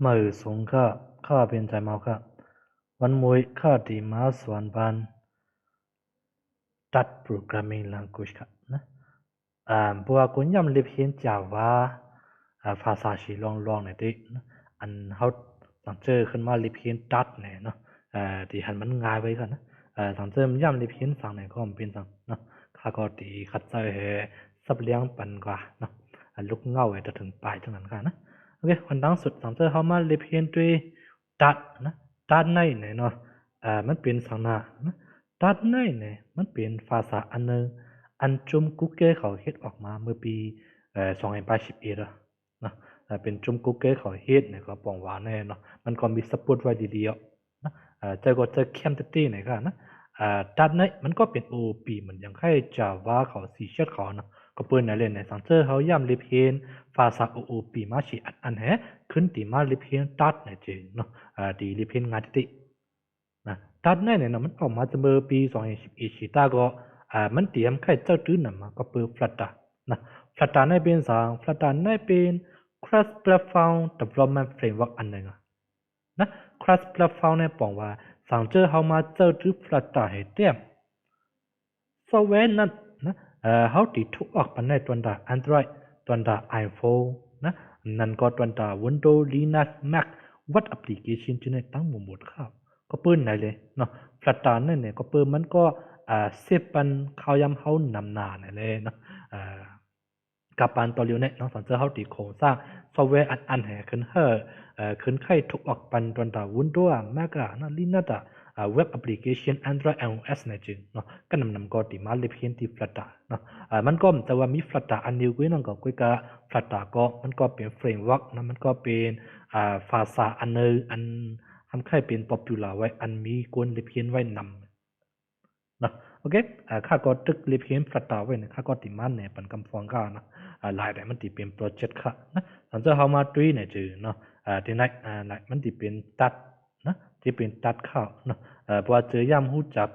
มือสูงข้าเป็นใจเมาค่ะวันมวยข้าดีมาสวนบานตัด programming language ค่ะนะบัวกุญยำลิบเห็นจาว่าภาษาชีลองเนี่ยดินะอันเขาสังเจอขึ้นมาลิบเห็นตัดเนี่ยเนาะที่หันมันง่ายไว้ค่ะนะสังเจอมันย่ำลิบเห็นสั่งเนี่ยก็มันเป็นสั่งเนาะข้าก็ตีขัดใจเหสับเลี้ยงปันกว่าเนาะลูกเงาจะถึงปลายจังนั้นค่ะนะโอเควันดังสุดสังเจอเขามาลิบเห็นด้วยตัดนะตัดในเนี่ยเนาะมันเป็นสังนานะตัดในเนี่ยมันเป็นภาษาอันนึง อันจุ่มกุ๊กเกอร์เขาเฮ็ดออกมาเมื่อปี2021อะนะเป็นจุ่มกุ๊กเกอร์เขาเฮ็ดเนี่ยก็ปองว่าแน่เนาะมันก็มีสปุดไว้ดีๆอ่ะนะเจอก็เจอแคมตี้เนี่ยก็นะดัดเนี่ยมันก็เป็น OOP เหมือนอย่างใคร Java เขา C# เขาเนาะก็เปิ้นนั่นแหละในสังเจอเขาย่ำลิบเห็นภาษา OOP มาสิอันแฮขึ้นติมาลิบเห็นตัดเนี่ยจริงเนาะดีลิบเห็นงานตินะตัดเนี่ยเนาะมันออกมาจะเมื่อปี2021ชิตาก็มันเตรียมใครเจ้าตื้อนำมาก็เปิด Flutter นะ Flutter ในเป็นสาง Flutter ในเป็น Cross Platform Development Framework อันหนึ่งนะ Cross Platform เนี่ยบอกว่าสั่งเจอเขามาเจ้าตื้อ Flutter ให้เตรียมซอฟต์แวร์นั้นนะเขาติดทุกออกไปในตัวดา Android ตัวดา iPhone นะนั่นก็ตัวดา Windows Linux Mac วัดแอปพลิเคชันที่ในตั้งหมดครับก็เปิ้นไหนเลยเนาะ Flutter นั่นเนี่ยก็เปิ้นมันก็เซฟปันเขายำเขานำหน้าเนี่ยเลยเนาะกับปานตัวเร็วเนี่ยน้องสอนเจอเขาติดโครงสร้างซอฟต์แวร์อันแห่ขึ้นขึ้นไข่ทุกออกปันตัวดา Windows Mac นะ Linux เว็บแอปพลิเคชัน Android iOS เนี่ยจึงเนาะก็นำก็ติมาลิเพียนที่ Flutter เนาะมันก็แต่ว่ามี Flutter อันเดียวกันนั่นก็คือกับ Flutter ก็มันก็เป็น framework นะมันก็เป็นภาษาอันนึงอันทำให้เป็น popular ไว้อันมีคนลิเพียนไว้นำเนาะโอเคข้าก็ตึกลิเพียน Flutter ไว้เนี่ยข้าก็ติมันเนี่ยเป็นคำฟ้องข้านะหลายแต่มันติเป็นโปรเจกต์ค่ะนะหลังจากเขามาตุยเนี่ยจือเนาะที่ไหนมันติเป็นตัดนะที่เป็นตัดข้าวเนาะเพราะว่าเจอย่ำหูจัก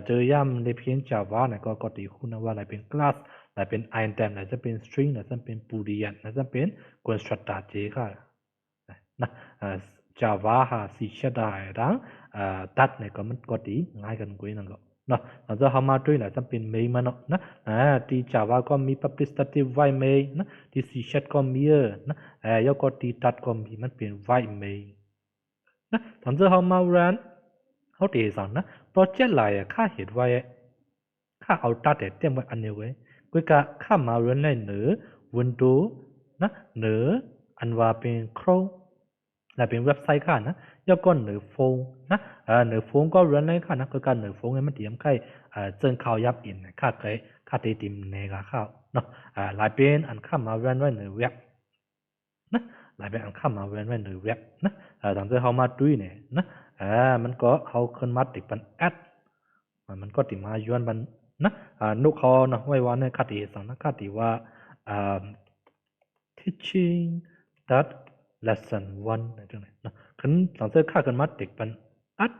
เจอย่ำในเพียง Java เนี่ยก็ตีคุณว่าอะไรเป็น class อะไรเป็น item อะไรจะเป็น string อะไรจะเป็น boolean อะไรจะเป็น constructor เจค่ะนะJava หา C# ได้ดังตัดเนี่ยก็มันก็ตีง่ายกันกว่านั่นก็เนาะหลังจากเขามาด้วยเนี่ยจะเป็น main มันเนาะนะที่ Java ก็มี public static void main นะที่ C# ก็มีนะแล้วก็ที่ตัดก็มีมันเป็น void main นะหลังจากเขามา run เขาตีสอนนะโปรเจกต์หลายค่าเหตุไว้ค่าเอาตัดแต่เต็มไว้อันเดียวไว้ก็กะค่ามา run ในเหนือ Windows นะเหนืออันว่าเป็น Chrome และเป็นเว็บไซต์ค่ะนะแล้วก็เหนือโฟนนะเหนือโฟนก็ run ในค่ะนะก็การเหนือโฟนมันเตรียมใครเจิงข่าวยับอินค่าเคยค่าตีติมในกาข้าวเนาะหลายเป็นอันค่ามา run ไว้เหนือเว็บนะหลายเป็นอันค่ามา run ไว้เหนือเว็บนะตามที่เขามาดุยเนี่ยนะมันก็เขาขึ้นมาติดเป็นแอดมันก็ติดมาย้อนมันนะนุกเขาเนาะไว้ว่าในคติสังนะคติว่าteaching that lesson one อะไรจังเลยเนาะขึ้นสังเกตค่ากันมาติดเป็นอัด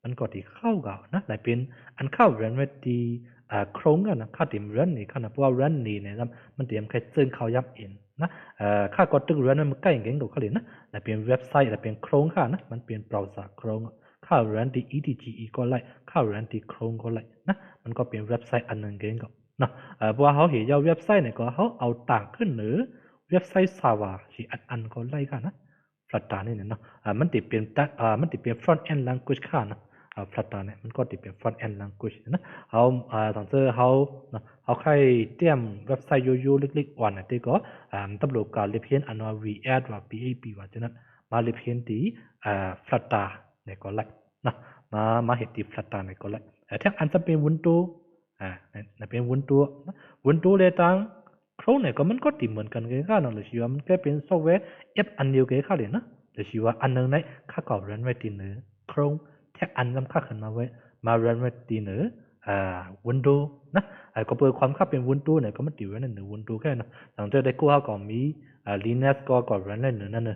มันก็ติเข้ากับนะหลายเป็นอันเข้าเรียนไว้ที่โครงกันนะค่าติมเรียนนี่ขนาดเพราะว่าเรียนนี่เนี่ยมันเตรียมแค่เจิงเขายับเองนะค่าก็ตึกเรียนมันใกล้เก่งกับเขาเลยนะหลายเป็นเว็บไซต์หลายเป็นโครงค่ะนะมันเป็นเบราว์เซอร์โครงค่าเรียนที่ EDGE ก็ไล่ค่าเรียนที่โครงก็ไล่นะมันก็เป็นเว็บไซต์อันหนึ่งเก่งกับเนาะเพราะว่าเขาเห็นเว็บไซต์เนี่ยก็เขาเอาต่างขึ้นหรือเว็บไซต์ซาวาที่อันก็ไล่ค่ะนะ Flutter นี่เนาะมันติดเป็นมันติดเป็น front end language ค่ะนะFlutter เนี่ยมันก็ติดเป็น front end language นะเขาตอนเจอเขาใครเตรียมเว็บไซต์ยูๆเล็กๆอ่อนนะที่ก็ตำรวจการเรียนอันว่า React ว่า PHP ว่าฉะนั้นมาเรียนที่Flutter เนี่ยก็ไล่นะมาเห็นที่ Flutter เนี่ยก็ไล่แต่อันจะเป็น Ubuntu เป็น Ubuntu เลยต่างโครงเนี่ยก็มันก็ติดเหมือนกันเลยค่ะเนาะหรือชีว่ามันแค่เป็นซอฟต์แวร์แอปอันเดียวกันค่ะเลยนะหรือชีว่าอันนึงในค่าก่อรันไว้ที่เหนือโครงแท็กอันจำค่าขึ้นมาไว้มารันไว้ที่เหนือWindows นะก็เปิดความค่าเป็น Ubuntu เนี่ยก็มันติดไว้ในเหนือ Ubuntu แค่เนาะหลังจากได้กู้เขาก็มีLinux ก็ก่อรันไว้เหนือนั่น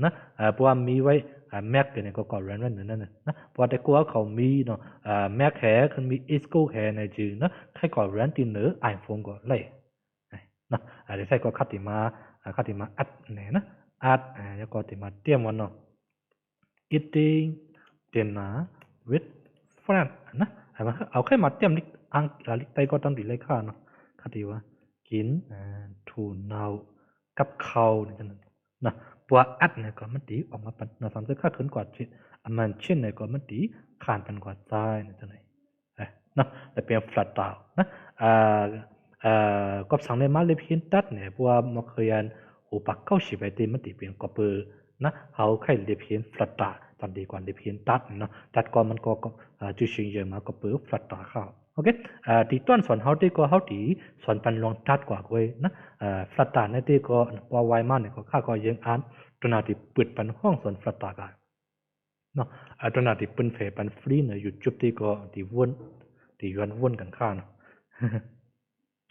นะเพราะว่ามีไว้Mac เนี่ยก็ก่อรันไว้เหนือนั่นนะเพราะได้กู้เขามีเนาะMac แค่คือมี Xcode แค่ในจื่อนะใครก่อรันที่เหนือ iPhone ก็เลยเนาะเดี๋ยวใส่ก็คัดติมาอัดเนี่ยนะ at แล้วก็ที่มาเตรียมวันเนาะ eating dinner with friend นะเอาแค่มาเตรียมลิกอังลิกไตก็ต้องดีเลยค่ะเนาะค่ะที่ว่ากินทูน่ากับข้าวนี่จังนะปัวอัดเนี่ยก็มันตีออกมาเป็นนะสามสิบค่าขึ้นกว่าชิมันเช่นเนี่ยก็มันตีขานเป็นกว่าใจนี่จังไหนนะแต่เป็น flat down นะก็สั่งในมาเลยเพียงตัดเนี่ยปัวมาเคยอันหูปักเข้าชีวิตมันตีเป็นก็เปิดนะเขาแค่เลยเพียง flat down ตอนดีกว่าเลยเพียงตัดเนาะตัดก่อนมันก็จุดชิงเยอะมาก็เปิด flat down เข้าโอเคที่ต้นส่วนเขาที่ก็เขาที่ส่วนเป็นลองตัดกว่าเว้ยนะฟลัตตาในที่ก็พอไวมากเนี่ยก็ข้าก็ยังอ่านตัวนาที่เปิดเป็นห้องส่วนฟลัตตากันเนาะตัวนาที่เป็นเฟซเป็นฟรีเนี่ยอยู่จุดที่ก็ที่วนที่ย้อนวนกันข้าเนาะ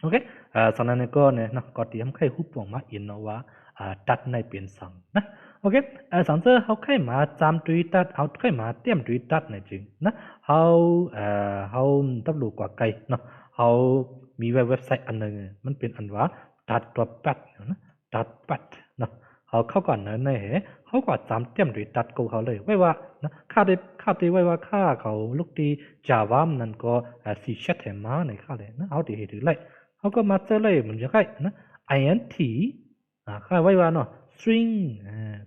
โอเคสำนักเนี่ยก็เนี่ยนะก็ที่ทำให้หุบปองมาอินเนาะว่าตัดในเปลี่ยนสังนะโอเคสังเกตเขาแค่มาจำด้วยตัดเขาแค่มาเตรียมด้วยตัดเนี่ยจริงนะเขาตับลูกกว่าไกลเนาะเขามีเว็บไซต์อันหนึ่งมันเป็นอันว่าตัดตัวปัดนะตัดปัดเนาะเขาเข้าก่อนนะในเหเขาก็จำเตรียมด้วยตัดกูเขาเลยไว้ว่านะค่าได้ไว้ว่าค่าเขาลูกดีจาวามนั่นก็สีเช็ดแถมมาในค่าเลยนะเอาดีเหตุไรเขาก็มาเจอเลยมันจะใครนะ int ค่าไว้ว่าเนาะ string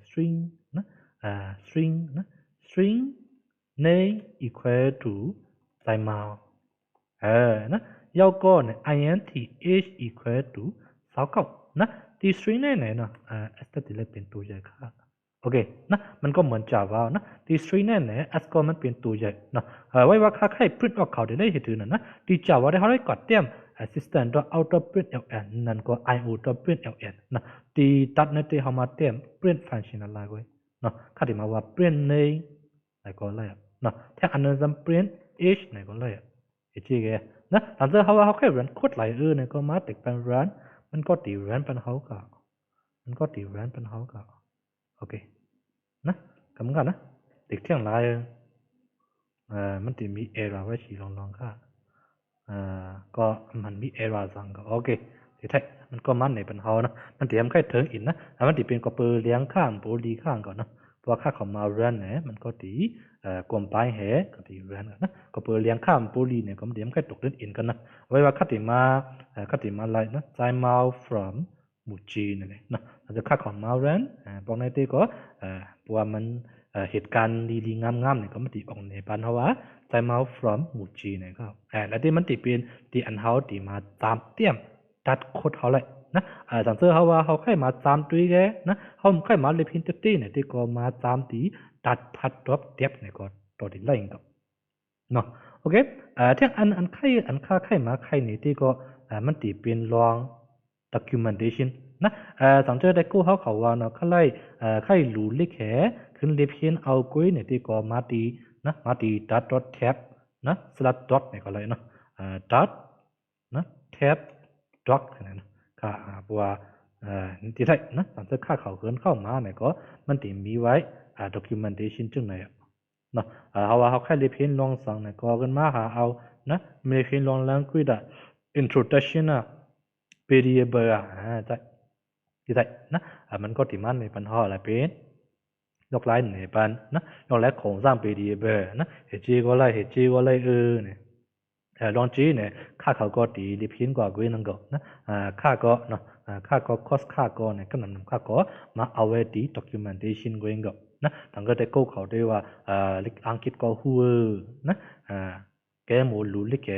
string นะstring นะ string name equal to ใส่มานะยาวก็เนี่ย int age equal to สาวก็นะที่ string เนี่ยเนาะs ตัดที่เลยเป็นตัวใหญ่ค่ะโอเคนะมันก็เหมือน Java นะที่ string เนี่ย s ก็มันเป็นตัวใหญ่เนาะไว้ว่าค่าใคร print ออกเขาได้เหตุนั้นนะที่ Java ได้เขาได้กดเตรียม system.out.println นั่นก็ io.println นะที่ตัดในที่เขามาเตรียม print function อะไรไว้เนาะข้าที่มาว่า print name อะไรก็เลยเนาะถ้าอันนั้นจะ print age อะไรก็เลยไอ้ที่แกนะหลังจากเขาแค่ run โคตรหลายเนี่ยก็มาติดเป็น run มันก็ตี run เป็นเขาก็มันก็ตี run เป็นเขาก็โอเคนะกำกันนะติดเที่ยงหลายมันจะมี error ไว้ฉีลองค่ะก็มันมี error สั่งก็โอเคที่แท้มันก็มันในปัญหานะมันเตรียมแค่ถึงอินนะมันตีเป็นก็เปิดเลี้ยงข้างโบลีข้างก่อนนะเพราะค่าของมา run เนี่ยมันก็ตีกลมปลายแหก็ตี run กันนะก็เปิดเลี้ยงข้างโบลีเนี่ยก็มันเตรียมแค่ตกเล่นอินกันนะไว้ว่าค่าตีมาอะไรนะ time out from มูจีนั่นเองนะเราจะค่าของมา run บอกในที่ก็เพราะว่ามันเหตุการณ์ดีๆงามๆเนี่ยก็มันตีออกในปัญหาว่า time out from มูจีนะครับแล้วที่มันตีเป็นที่อันเขาตีมาตามเตรียมตัดโคตรเขาเลยนะสังเกตเขาว่าเขาแค่มาตามตัวแกนะเขาแค่มาเลยพินตี้เนี่ยที่ก็มาตามตีตัดพัดดรอปเด็บเนี่ยก็ตัวที่ไล่กับเนาะโอเคที่อันค่าใครมาใครเนี่ยที่ก็มันตีเป็นลอง documentation นะสังเกตได้กู้เขาว่าเนาะใครรู้ลิขแหขึ้นเรียบเห็นเอากุ้ยเนี่ยที่ก็มาตีนะมาตี dot dot tab นะ slash dot เนี่ยก็เลยเนาะdot นะ tab dot นะค่ะเพราะว่าที่ไทยนะสังเกตค่าเขาเกินเข้ามาเนี่ยก็มันตีมีไว้documentation จึงไหนเนาะเขาว่าเขาแค่เรียบเห็นลองสั่งเนี่ยก็กันมาหาเอานะไม่เพียงลองlanguage อะ introduction อะ variable ใช่ที่ไทยนะมันก็ที่มันในปัญหาอะไรเป็นยกไล่ในปันนะยกไล่โครงสร้าง variable นะเหตุก็ไล่เนี่ยลองจีเนี่ยค่าเขาก็ตีรีพินกว่ากุ้ยนั่งก็นะค่าก็เนาะค่าก็ cost ค่าก็เนี่ยก็นำค่าก็มาเอาไว้ตี documentation กุ้ยก็นะตั้งก็ได้กู้เขาด้วยว่าอังกฤษก็หัวนะแกหมูรู้ลิแก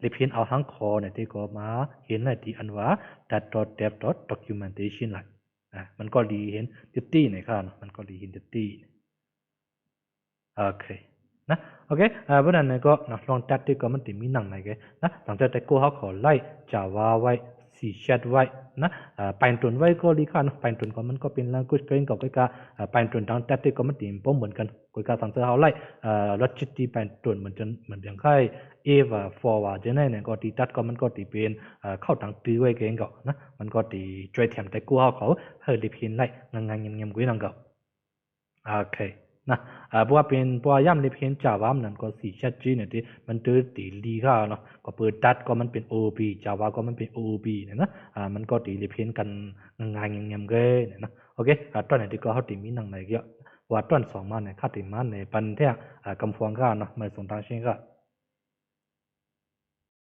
รีพินเอาทั้งคอเนี่ยที่ก็มาเห็นในที่อันว่า that dot dev dot documentation หลักมันก็ดีเห็นดิตี้เนี่ยครับมันก็ดีเห็นดิตี้โอเคนะโอเคเพราะนั้นก็นะลองตัดที่ก็มันติมีหนังไหนกันนะหลังจากแต่กูเขาขอไล่จาวาไว้สีแชทไว้นะไปตุนไว้ก็ดีค่ะนะไปตุนก็มันก็เป็น language เกรงกับก็ไปตุนทางตัดที่ก็มันติมป้อมเหมือนกันก็การสังเกตเขาไล่รถจิตที่ไปตุนเหมือนอย่างใครเอวาฟอร์ว่าเจนเนี่ยก็ตีตัดก็มันก็ตีเป็นเข้าทางตีไว้เกรงกับนะมันก็ตีช่วยแถมแต่กูเขาเฮอริพินไล่งานเงียบๆกุ้ยนั่งกับโอเคนะเพราะว่าเป็นเพราะว่าย่ำในเพนจาวามันก็สีชัดจีเนี่ยที่มันตัวตีลีก็เนาะก็เปิดดัดก็มันเป็น OOP จาวาก็มันเป็น OOP เนี่ยนะมันก็ตีในเพนกันงานเงียบๆเลยเนี่ยนะ โอเคตอนนี้ที่ก็เขาตีมีนังไหนเกี่ยวว่าตอน2 มาเนี่ยข้าตีมาเนี่ยปันเที่ยกำฟวงก็เนาะไม่ส่งทางเชิงก็